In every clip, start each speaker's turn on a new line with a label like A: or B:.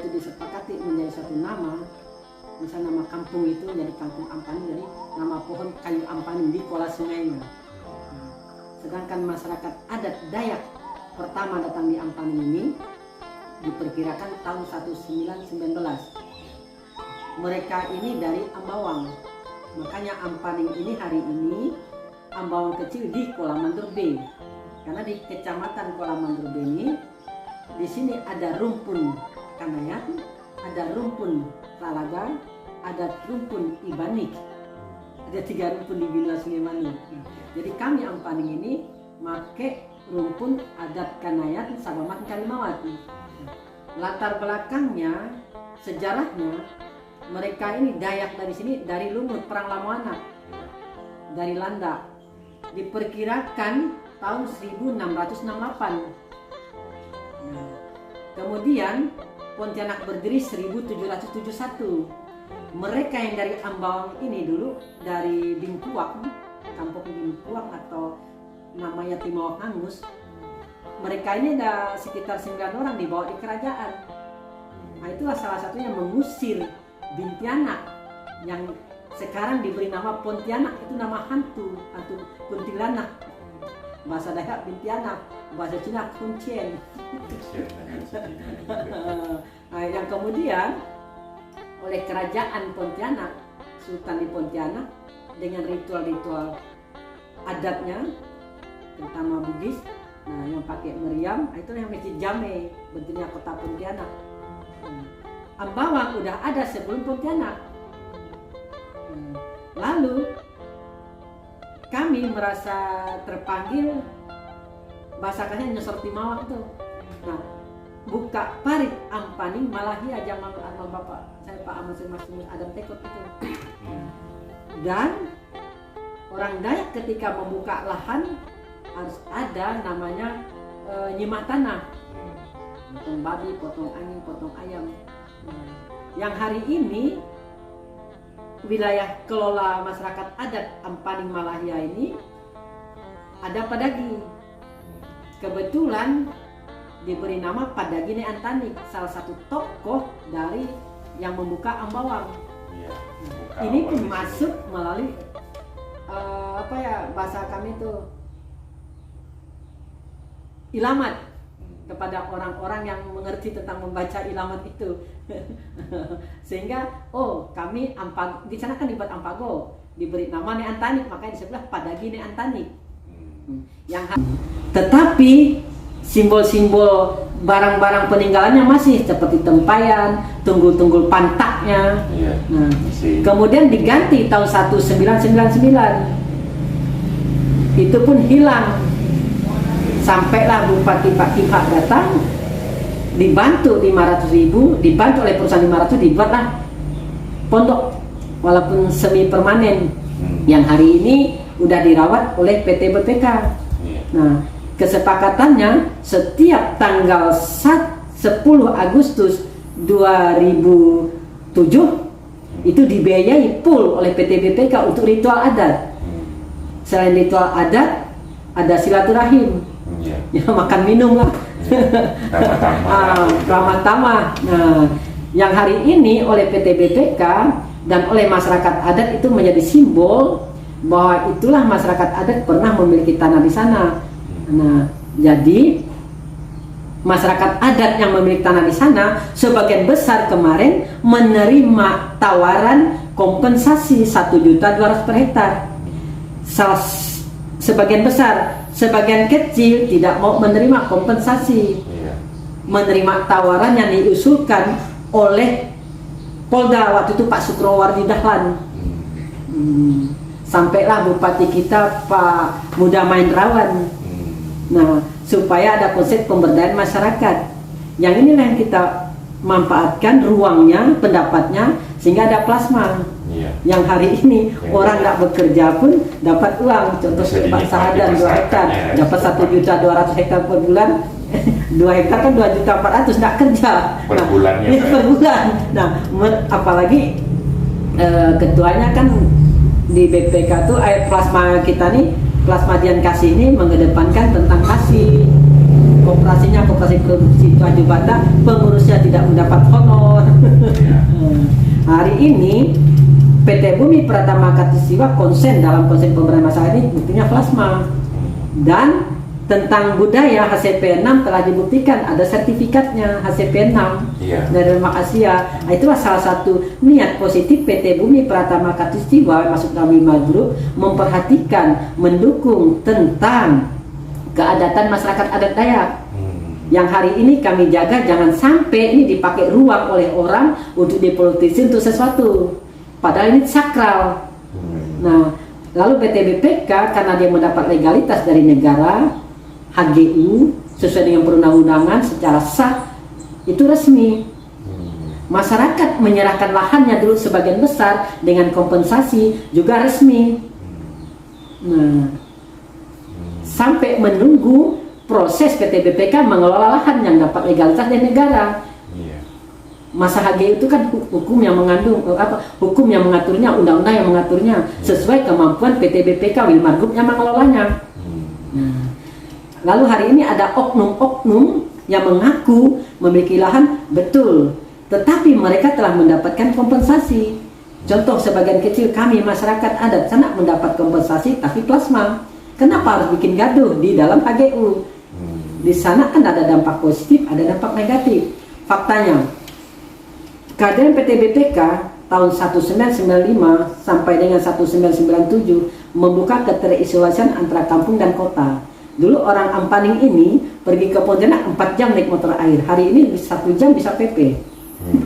A: itu disepakati menjadi satu nama, misalnya nama kampung itu jadi Kampung Ampaning, jadi nama pohon kayu ampaning di Kuala Sungainya. Sedangkan masyarakat adat Dayak pertama datang di Ampaning ini diperkirakan tahun 1919. Mereka ini dari Ambawang, makanya Ampaning ini hari ini Ambawang kecil di Kuala Mandur B. Karena di kecamatan Kuala Mandur B ini, di sini ada rumpun Kanayat, ada rumpun Talaga, ada rumpun Ibanik, ada 3 rumpun di Binua Sungai Mani. Jadi kami Ampaning ini make rumpun adat Kanayat Sabamat Kalimawat. Latar belakangnya, sejarahnya, mereka ini Dayak dari sini, dari Lumut Perang Lamoana, dari Landa. Diperkirakan tahun 1668. Kemudian Pontianak berdiri 1771. Mereka yang dari Ambawang ini dulu dari Bingkuang, kampung Bingkuang atau namanya Timawak Angus. Mereka ini ada sekitar 9 orang dibawa di kerajaan. Nah, itulah salah satunya mengusir Bintianak yang sekarang diberi nama Pontianak, itu nama hantu kuntilanak. Bahasa Dayak Bintianak, bahasa Cina Kuncien. Nah, yang kemudian oleh kerajaan Pontianak, Sultan di Pontianak dengan ritual-ritual adatnya, terutama Bugis, nah yang pakai meriam, itu yang masjid Jame, bentuknya kota Pontianak. Ambawang udah ada sebelum Pontianak. Lalu kami merasa terpanggil, bahasa kasarnya nyosor timawak itu. Nah, buka parit Ampaning Malahia zaman bapak saya Pak Ahmad Mas Adam Tekot itu. Dan orang Dayak ketika membuka lahan harus ada namanya nyimak tanah, potong babi, potong anjing, potong ayam. Yang hari ini wilayah kelola masyarakat adat Ampaning Malahia ini ada Padagi. Kebetulan diberi nama Padagi Ne Antanik, salah satu tokoh dari yang membuka Ambawang.
B: Ya,
A: Ini pun masuk melalui bahasa kami itu ilamat kepada orang-orang yang mengerti tentang membaca ilamat itu. Sehingga kami di sana kan dibuat Ampago, diberi nama Ne Antanik, makanya di sebelah Padagi Ne Antanik. Tetapi simbol-simbol barang-barang peninggalannya masih seperti tempayan, tunggul-tunggul pantaknya.
B: Iya,
A: Nah, kemudian diganti tahun 1999. Itu pun hilang. Sampailah Bupati Pak Kimhak datang, dibantu 500.000, dibantu oleh perusahaan 500, dibuatlah pondok walaupun semi permanen yang hari ini udah dirawat oleh PT BPK. Nah, kesepakatannya setiap tanggal 10 Agustus 2007 itu dibiayai full oleh PT BPK untuk ritual adat. Selain ritual adat, ada silaturahim, ya makan minum lah, ramah tamah. Nah, yang hari ini oleh PT BPK dan oleh masyarakat adat itu menjadi simbol bahwa itulah masyarakat adat pernah memiliki tanah di sana. Nah, jadi masyarakat adat yang memiliki tanah di sana sebagian besar kemarin menerima tawaran kompensasi 1.200.000 per hektar. Sebagian besar, sebagian kecil tidak mau menerima kompensasi, menerima tawaran yang diusulkan oleh Polda waktu itu Pak Sukrowardi Dahlan. Sampailah bupati kita Pak Muda Mainrawan. Nah, supaya ada konsep pemberdayaan masyarakat. Yang inilah yang kita manfaatkan ruangnya, pendapatnya, sehingga ada plasma. Yang hari ini orang nggak bekerja pun dapat uang. Contoh Pak Sahadan 2 hektar dapat 1.200.000 hektar per bulan. 2 hektar kan 2.400.000 nggak kerja.
B: Per bulan ya,
A: per bulan. Nah, apalagi ketuanya kan di BPK tuh plasma kita nih, plasma Dian Kasih ini mengedepankan tentang kasih. Koperasinya koperasi produksi Tujuh Bata, pengurusnya tidak mendapat honor. PT Bumi Pratama Katulistiwa konsen dalam konsep pemberdayaan masyarakat ini buktinya plasma. Dan tentang budaya HCP6 telah dibuktikan ada sertifikatnya HCP6 dari Asia. Nah, itulah salah satu niat positif PT Bumi Pratama Katulistiwa masuk dalam Wima Group memperhatikan, mendukung tentang keadatan masyarakat adat Dayak. Yang hari ini kami jaga jangan sampai ini dipakai ruang oleh orang untuk dipolitisi untuk sesuatu. Padahal ini sakral. Nah, lalu PT BPK karena dia mendapat legalitas dari negara, HGU sesuai dengan perundang-undangan secara sah, itu resmi. Masyarakat menyerahkan lahannya dulu sebagian besar dengan kompensasi juga resmi. Nah, sampai menunggu proses PT BPK mengelola lahan yang dapat legalitas dari negara. Masa HGU itu kan hukum yang mengandung hukum yang mengaturnya, undang-undang yang mengaturnya sesuai kemampuan PT BPK Wilmar Group yang mengelolanya. Nah, lalu hari ini ada oknum-oknum yang mengaku memiliki lahan, betul, tetapi mereka telah mendapatkan kompensasi. Contoh sebagian kecil kami masyarakat adat sana mendapat kompensasi tapi plasma. Kenapa harus bikin gaduh di dalam HGU? Di sana kan ada dampak positif, ada dampak negatif. Faktanya, kehadiran PT BPK tahun 1995 sampai dengan 1997 membuka keterisolasian antara kampung dan kota. Dulu orang Ampaning ini pergi ke Pontianak 4 jam naik motor air. Hari ini 1 jam bisa PP.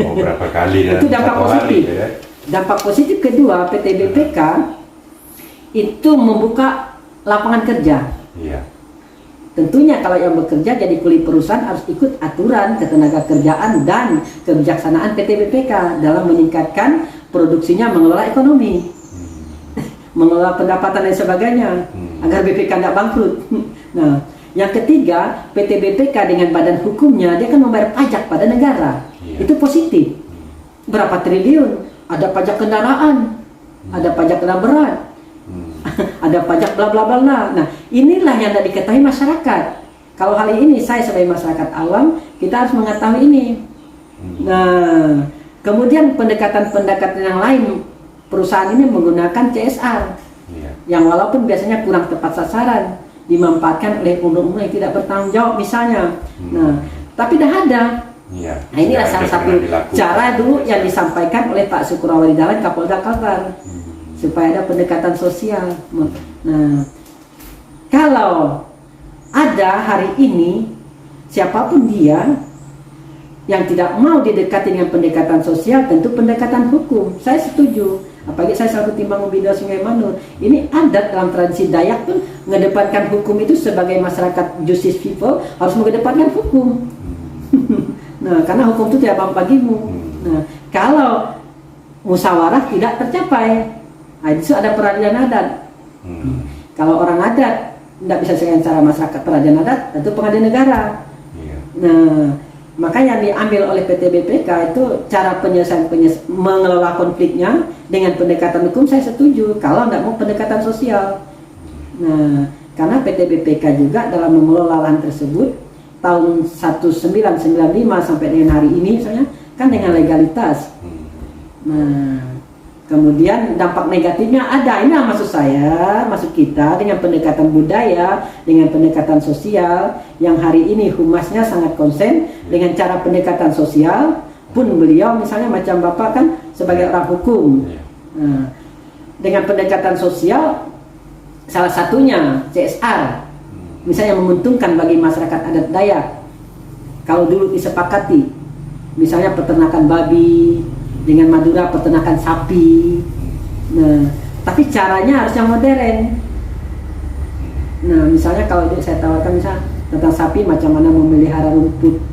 B: Berapa kali
A: itu dampak positif. Hari, ya? Dampak positif kedua, PT BPK itu membuka lapangan kerja. Iya. Tentunya kalau yang bekerja jadi kuli perusahaan harus ikut aturan ketenaga kerjaan dan kebijaksanaan PT BPK dalam meningkatkan produksinya, mengelola ekonomi, mengelola pendapatan dan sebagainya agar BPK tidak bangkrut. Nah, yang ketiga, PT BPK dengan badan hukumnya dia akan membayar pajak pada negara. Itu positif. Berapa triliun? Ada pajak kendaraan, ada pajak kendaraan berat, ada pajak bla bla bla. Nah, inilah yang tidak diketahui masyarakat. Kalau hal ini saya sebagai masyarakat awam, kita harus mengetahui ini. Nah, kemudian pendekatan-pendekatan yang lain, perusahaan ini menggunakan CSR, yang walaupun biasanya kurang tepat sasaran, dimanfaatkan oleh undang-undang yang tidak bertanggung jawab misalnya. Nah, tapi dah ada. Nah, inilah salah satu cara dulu yang disampaikan oleh Pak Sukrawali Dahlan, Kapolda Kalbar, supaya ada pendekatan sosial. Nah, kalau ada hari ini siapapun dia yang tidak mau didekati dengan pendekatan sosial, tentu pendekatan hukum. Saya setuju. Apalagi saya selaku timbang membina Sungai Manur. Ini adat dalam tradisi Dayak pun mengedepankan hukum itu sebagai masyarakat justice people harus mengedepankan hukum. Nah, karena hukum itu tidak bagimu. Nah, kalau musyawarah tidak tercapai, nah, itu ada peradilan adat. Kalau orang adat tidak bisa dengan cara masyarakat peradilan adat, tentu pengadilan negara. Nah, maka yang diambil oleh PT BPK itu cara penyelesaian mengelola konfliknya dengan pendekatan hukum. Saya setuju kalau tidak mau pendekatan sosial. Nah, karena PT BPK juga dalam mengelola lahan tersebut tahun 1995 sampai dengan hari ini misalnya kan dengan legalitas. Nah, kemudian dampak negatifnya ada. Ini maksud saya, maksud kita dengan pendekatan budaya, dengan pendekatan sosial yang hari ini humasnya sangat konsen dengan cara pendekatan sosial pun beliau misalnya macam Bapak kan sebagai orang hukum. Nah, dengan pendekatan sosial salah satunya CSR. Misalnya menguntungkan bagi masyarakat adat Dayak. Kalau dulu disepakati, misalnya peternakan babi, dengan Madura peternakan sapi. Nah, tapi caranya harus yang modern. Nah, misalnya kalau saya tawarkan misalnya tentang sapi, macam mana memelihara rumput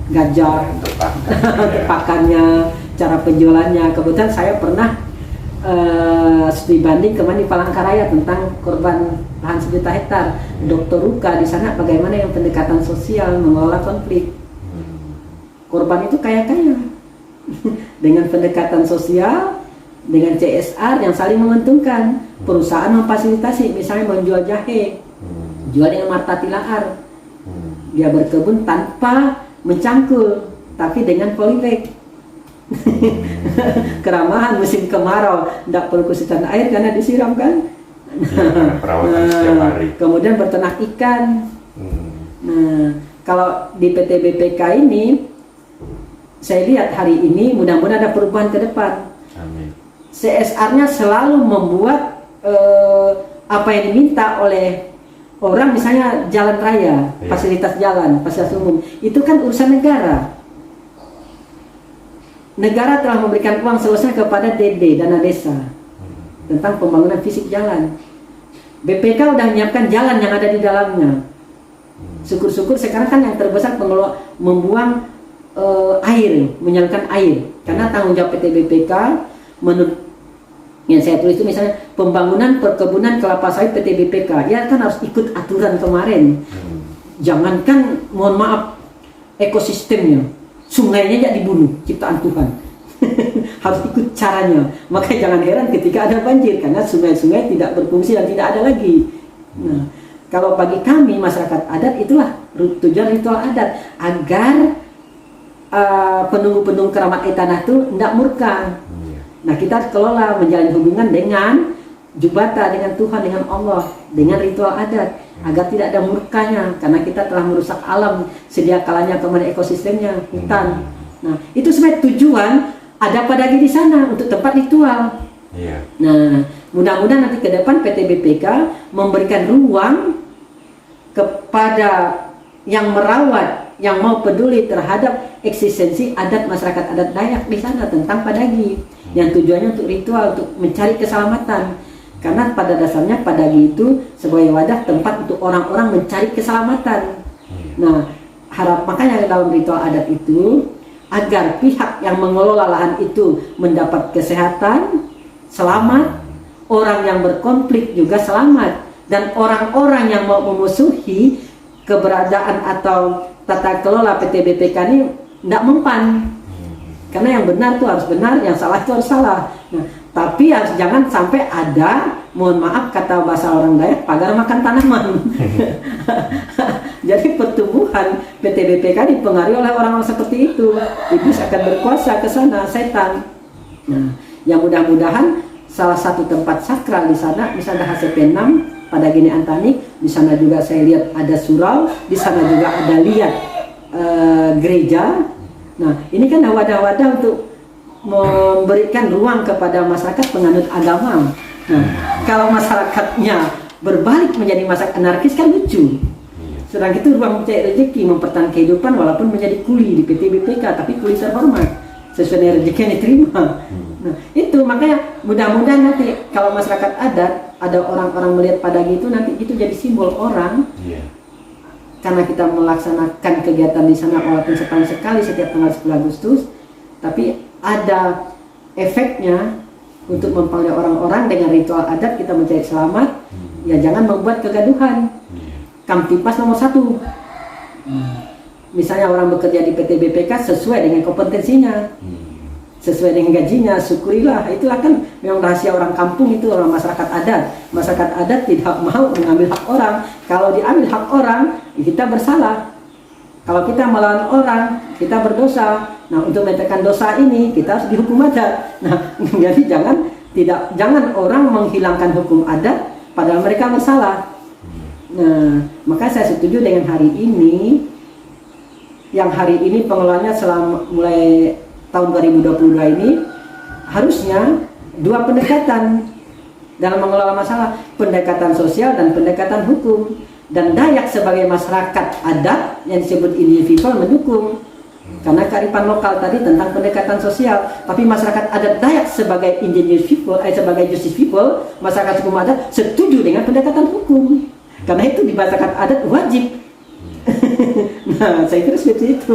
A: gajah, untuk pakannya, cara penjualannya. Kebetulan saya pernah studi banding kemarin di Palangkaraya tentang korban lahan 1 juta hektar. Dr. Ruka di sana bagaimana yang pendekatan sosial mengelola konflik. Korban itu kaya-kaya dengan pendekatan sosial, dengan CSR yang saling menguntungkan. Perusahaan memfasilitasi, misalnya menjual jahe, jual dengan marta tilaar. Dia berkebun tanpa mencangkul, tapi dengan polybag. Keramahan musim kemarau, tidak perlu kesulitan air karena disiram kan.
B: Ya, perawatan setiap hari.
A: Kemudian berternak ikan. Nah, kalau di PT BPK ini, saya lihat hari ini mudah-mudahan ada perubahan ke depan.
B: Amin.
A: CSR-nya selalu membuat apa yang diminta oleh orang, misalnya jalan raya,
B: Iya.
A: fasilitas jalan, fasilitas umum, itu kan urusan negara. Negara telah memberikan uang selesai kepada DD, dana desa, tentang pembangunan fisik jalan. BPK udah menyiapkan jalan yang ada di dalamnya. Syukur-syukur sekarang kan yang terbesar pengelola membuang air, menyalurkan air. Karena tanggung jawab PT BPK menurut yang saya tulis itu misalnya pembangunan perkebunan kelapa sawit PT BPK, ya kan harus ikut aturan kemarin. Jangankan, mohon maaf, ekosistemnya, sungainya ya dibunuh, ciptaan Tuhan. Harus ikut caranya. Makanya jangan heran ketika ada banjir, karena sungai-sungai tidak berfungsi dan tidak ada lagi. Nah, kalau bagi kami masyarakat adat, itulah tujuan ritual adat, agar penunggu-penunggu keramat tanah itu tidak murka. Nah, kita harus kelola menjalin hubungan dengan jubata, dengan Tuhan, dengan Allah, dengan ritual adat, agar tidak ada murkanya, karena kita telah merusak alam sedia kalanya, kemana ekosistemnya, hutan. Nah, itu sebenarnya tujuan ada padagi di sana untuk tempat ritual.
B: Iya.
A: Nah, mudah-mudahan nanti ke depan PT BPK memberikan ruang kepada yang merawat, yang mau peduli terhadap eksistensi adat masyarakat adat Dayak di sana tentang Padagi, yang tujuannya untuk ritual, untuk mencari keselamatan. Karena pada dasarnya Padagi itu sebagai wadah tempat untuk orang-orang mencari keselamatan. Nah, makanya dalam ritual adat itu agar pihak yang mengelola lahan itu mendapat kesehatan, selamat, orang yang berkonflik juga selamat, dan orang-orang yang mau memusuhi keberadaan atau tata kelola PT BPK ini tidak mempan. Karena yang benar itu harus benar, yang salah itu harus salah. Nah, tapi harus jangan sampai ada, mohon maaf kata bahasa orang Dayak, pagar makan tanaman. Jadi pertumbuhan PT BPK dipengaruhi oleh orang-orang seperti itu. Iblis akan berkuasa ke sana, setan. Nah, yang mudah-mudahan salah satu tempat sakral di sana, misalnya HCP 6 pada Gini Antani, di sana juga saya lihat ada surau, di sana juga ada lihat gereja. Nah, ini kan wadah-wadah untuk memberikan ruang kepada masyarakat penganut agama. Nah, kalau masyarakatnya berbalik menjadi masyarakat anarkis kan lucu. Sedang itu ruang mencari rezeki, mempertahankan kehidupan walaupun menjadi kuli di PT BPK, tapi kuli terhormat sesuai dengan rezeki yang diterima. Nah, itu makanya mudah-mudahan nanti kalau masyarakat adat ada orang-orang melihat Padagi itu, nanti itu jadi simbol orang. Karena kita melaksanakan kegiatan di sana walaupun setahun sekali setiap tanggal 10 Agustus, tapi ada efeknya untuk mempengaruhi orang-orang dengan ritual adat kita mencari selamat. Ya jangan membuat kegaduhan. Kamtipas nomor 1. Misalnya orang bekerja di PT BPK sesuai dengan kompetensinya, sesuai dengan gajinya, syukurilah. Itulah kan memang rahasia orang kampung, itu orang masyarakat adat. Masyarakat adat tidak mau mengambil hak orang. Kalau diambil hak orang, kita bersalah. Kalau kita melawan orang, kita berdosa. Nah, untuk menekan dosa ini kita harus dihukum adat. Nah, jadi jangan orang menghilangkan hukum adat padahal mereka bersalah. Nah, maka saya setuju dengan hari ini, yang hari ini pengelolanya selama mulai tahun 2022 ini harusnya 2 pendekatan dalam mengelola masalah, pendekatan sosial dan pendekatan hukum. Dan Dayak sebagai masyarakat adat yang disebut individual mendukung, karena kearifan lokal tadi tentang pendekatan sosial. Tapi masyarakat adat Dayak sebagai indigenous people, sebagai justice people, masyarakat hukum adat setuju dengan pendekatan hukum. Karena itu di masyarakat adat wajib. Nah, saya kira seperti itu.